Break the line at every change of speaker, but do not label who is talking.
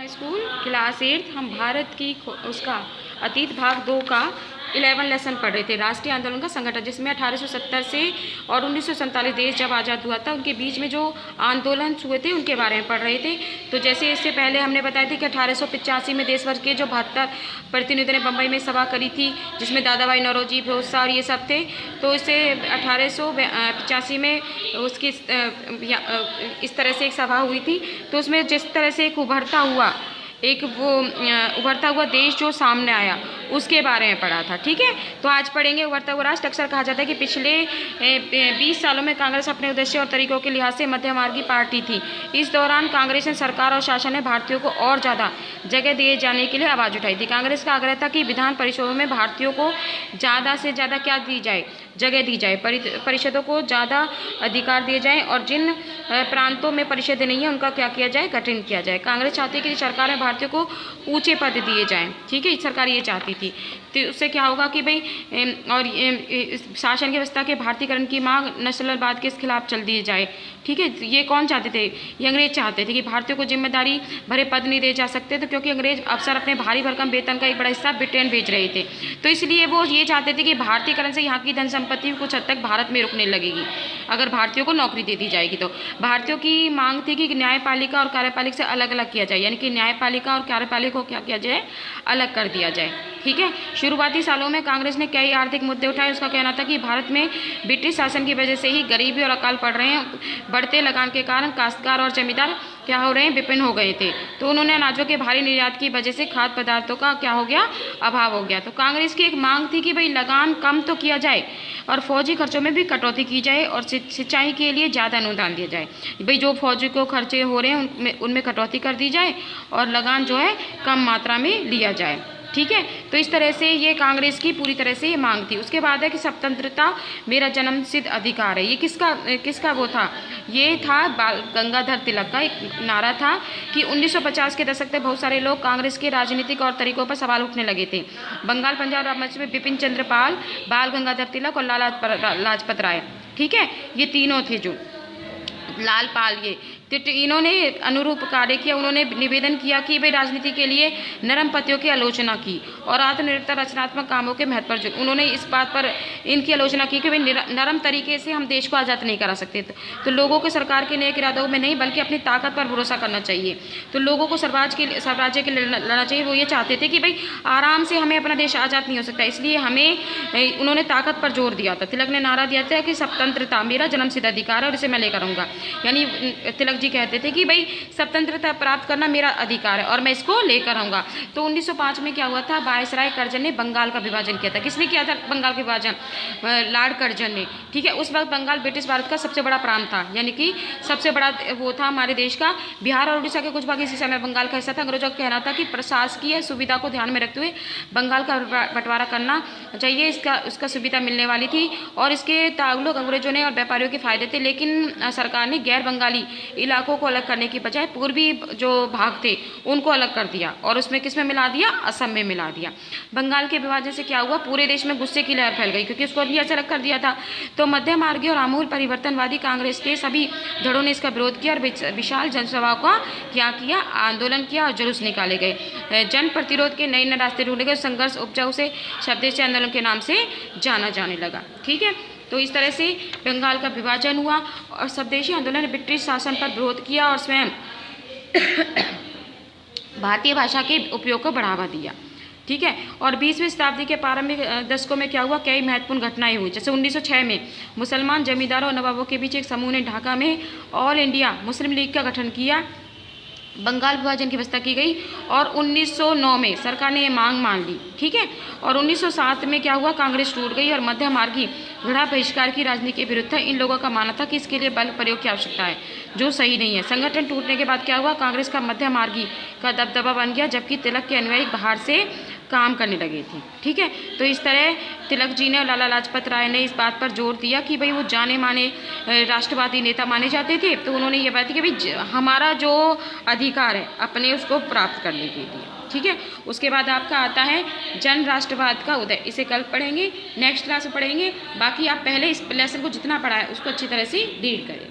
School class 8 हम भारत की उसका अतीत भाग 2 का 11 लेसन पढ़ रहे थे। राष्ट्रीय आंदोलन का संगठन, जिसमें 1870 से और 1947 देश जब आज़ाद हुआ था उनके बीच में जो आंदोलन हुए थे उनके बारे में पढ़ रहे थे। तो जैसे इससे पहले हमने बताया था कि 1885 में देश भर के जो 72 प्रतिनिधियों ने बम्बई में सभा करी थी, जिसमें दादा भाई नौरोजी, फिरोज शाह और ये सब थे। तो इससे 1885 में उसकी इस तरह से एक सभा हुई थी। तो उसमें जिस तरह से एक उभरता हुआ देश जो सामने आया उसके बारे में पढ़ा था। ठीक है, तो आज पढ़ेंगे उभरता हुआ राष्ट्र। अक्सर कहा जाता है कि पिछले 20 सालों में कांग्रेस अपने उद्देश्य और तरीकों के लिहाज से मध्यमार्गी पार्टी थी। इस दौरान कांग्रेस ने सरकार और शासन ने भारतीयों को और ज़्यादा जगह दिए जाने के लिए आवाज़ उठाई थी। कांग्रेस का आग्रह था कि विधान परिषदों में भारतीयों को ज़्यादा से ज़्यादा क्या दी जाए, जगह दी जाए, परिषदों को ज़्यादा अधिकार दिए जाएँ और जिन प्रांतों में परिषद नहीं है उनका क्या किया जाए, गठन किया जाए। कांग्रेस चाहती है कि सरकार में भारतीयों को ऊंचे पद दिए जाएं। ठीक है, सरकार ये चाहती थी। तो उससे क्या होगा कि भाई और शासन की व्यवस्था के भारतीयकरण की मांग नस्लवाद के खिलाफ चल दी जाए। ठीक है, ये कौन चाहते थे? ये अंग्रेज चाहते थे कि भारतीयों को जिम्मेदारी भरे पद नहीं दिए जा सकते, तो क्योंकि अंग्रेज अफसर अपने भारी भरकम वेतन का एक बड़ा हिस्सा ब्रिटेन भेज रहे थे, तो इसलिए वो ये चाहते थे कि भारतीयकरण से यहाँ की धन संपत्ति कुछ हद तक भारत में रुकने लगेगी अगर भारतीयों को नौकरी दे दी जाएगी। तो भारतीयों की मांग थी कि न्यायपालिका और कार्यपालिका से अलग अलग किया जाए, यानी कि न्यायपालिका और कार्यपालिका को क्या किया जाए, अलग कर दिया जाए। ठीक है, शुरुआती सालों में कांग्रेस ने कई आर्थिक मुद्दे उठाए। उसका कहना था कि भारत में ब्रिटिश शासन की वजह से ही गरीबी और अकाल पड़ रहे हैं। बढ़ते लगान के कारण काश्तकार और जमींदार क्या हो रहे हैं, विपिन हो गए थे। तो उन्होंने अनाजों के भारी निर्यात की वजह से खाद्य पदार्थों का क्या हो गया, अभाव हो गया। तो कांग्रेस की एक मांग थी कि भाई लगान कम तो किया जाए और फौजी खर्चों में भी कटौती की जाए और सिंचाई के लिए ज़्यादा अनुदान दिया जाए। भाई जो फौजी को खर्चे हो रहे हैं उनमें कटौती कर दी जाए और लगान जो है कम मात्रा में लिया जाए। ठीक है, तो इस तरह से ये कांग्रेस की पूरी तरह से ये मांग थी। उसके बाद है कि स्वतंत्रता मेरा जन्मसिद्ध अधिकार है। ये किसका वो था? ये था बाल गंगाधर तिलक का एक नारा था कि 1950 के दशक तक बहुत सारे लोग कांग्रेस के राजनीतिक और तरीकों पर सवाल उठने लगे थे। बंगाल, पंजाब, राज्य में बिपिन चंद्र पाल, बाल गंगाधर तिलक और लाला लाजपत राय। ठीक है, ये तीनों थे जो लाल पाल, ये इन्होंने अनुरूप कार्य किया। उन्होंने निवेदन किया कि भाई राजनीति के लिए नरम पतियों की आलोचना की और आत्मनिर्भरता रचनात्मक कामों के महत्व पर उन्होंने इस बात पर इनकी आलोचना की कि भाई नरम तरीके से हम देश को आज़ाद नहीं करा सकते। तो लोगों को सरकार के नेक इरादों में नहीं बल्कि अपनी ताकत पर भरोसा करना चाहिए। तो लोगों को स्वराज्य के लिए लड़ना चाहिए। वो ये चाहते थे कि भाई आराम से हमें अपना देश आज़ाद नहीं हो सकता, इसलिए हमें उन्होंने ताकत पर जोर दिया था। तिलक ने नारा दिया था कि स्वतंत्रता मेरा जन्मसिद्ध अधिकार है और इसे मैं लेकर आऊँगा। यानी तिलक जी कहते थे कि भाई स्वतंत्रता प्राप्त करना मेरा अधिकार है और मैं इसको लेकर आऊँगा। तो 1905 में क्या हुआ था, वायसराय कर्जन ने बंगाल का विभाजन किया था। किसने किया था बंगाल का विभाजन? लॉर्ड कर्जन ने। ठीक है, उस वक्त बंगाल ब्रिटिश भारत का सबसे बड़ा प्रांत था, यानी कि सबसे बड़ा वो था हमारे देश का। बिहार और उड़ीसा के कुछ भाग इसी समय बंगाल का हिस्सा था। अंग्रेजों का कहना था कि प्रशासकीय सुविधा को ध्यान में रखते हुए बंगाल का बंटवारा करना चाहिए, उसका सुविधा मिलने वाली थी और इसके ताल्लुक अंग्रेजों ने और व्यापारियों के फायदे थे। लेकिन सरकार ने गैर बंगाली इलाकों को अलग करने की बजाय पूर्वी जो भाग थे उनको अलग कर दिया और उसमें किस में मिला दिया, असम में मिला दिया। बंगाल के विभाजन से क्या हुआ, पूरे देश में गुस्से की लहर फैल गई क्योंकि उसको भी अलग कर दिया था। तो मध्य मार्गी और आमूल परिवर्तनवादी कांग्रेस के सभी धड़ों ने इसका विरोध किया और विशाल जनसभा का क्या किया, आंदोलन किया और जुलूस निकाले गए। जन प्रतिरोध के नए नए रास्ते ढूंढे गए। संघर्ष उपजाऊ से स्वदेशी आंदोलन के नाम से जाना जाने लगा। ठीक है, तो इस तरह से बंगाल का विभाजन हुआ और स्वदेशी आंदोलन ने ब्रिटिश शासन पर विरोध किया और स्वयं भारतीय भाषा के उपयोग को बढ़ावा दिया। ठीक है, और 20वीं शताब्दी के प्रारंभिक दशकों में क्या हुआ, कई महत्वपूर्ण घटनाएं हुई। जैसे 1906 में मुसलमान जमींदारों और नवाबों के बीच एक समूह ने ढाका में ऑल इंडिया मुस्लिम लीग का गठन किया। बंगाल विभाजन की व्यवस्था की गई और 1909 में सरकार ने ये मांग मान ली। ठीक है, और 1907 में क्या हुआ, कांग्रेस टूट गई और मध्य मार्गी घृणा बहिष्कार की राजनीति के विरुद्ध था। इन लोगों का मानना था कि इसके लिए बल प्रयोग की आवश्यकता है, जो सही नहीं है। संगठन टूटने के बाद क्या हुआ, कांग्रेस का मध्य मार्गी का दबदबा बन गया जबकि तिलक के अनुयायी बाहर से काम करने लगे थे। ठीक है, तो इस तरह तिलक जी ने और लाला लाजपत राय ने इस बात पर जोर दिया कि भाई वो जाने माने राष्ट्रवादी नेता माने जाते थे। तो उन्होंने ये बात की कि भाई हमारा जो अधिकार है अपने उसको प्राप्त करने के लिए। ठीक है, उसके बाद आपका आता है जन राष्ट्रवाद का उदय। इसे कल पढ़ेंगे, नेक्स्ट क्लास में पढ़ेंगे। बाकी आप पहले इस लेसन को जितना पढ़ा है उसको अच्छी तरह से रीड करें।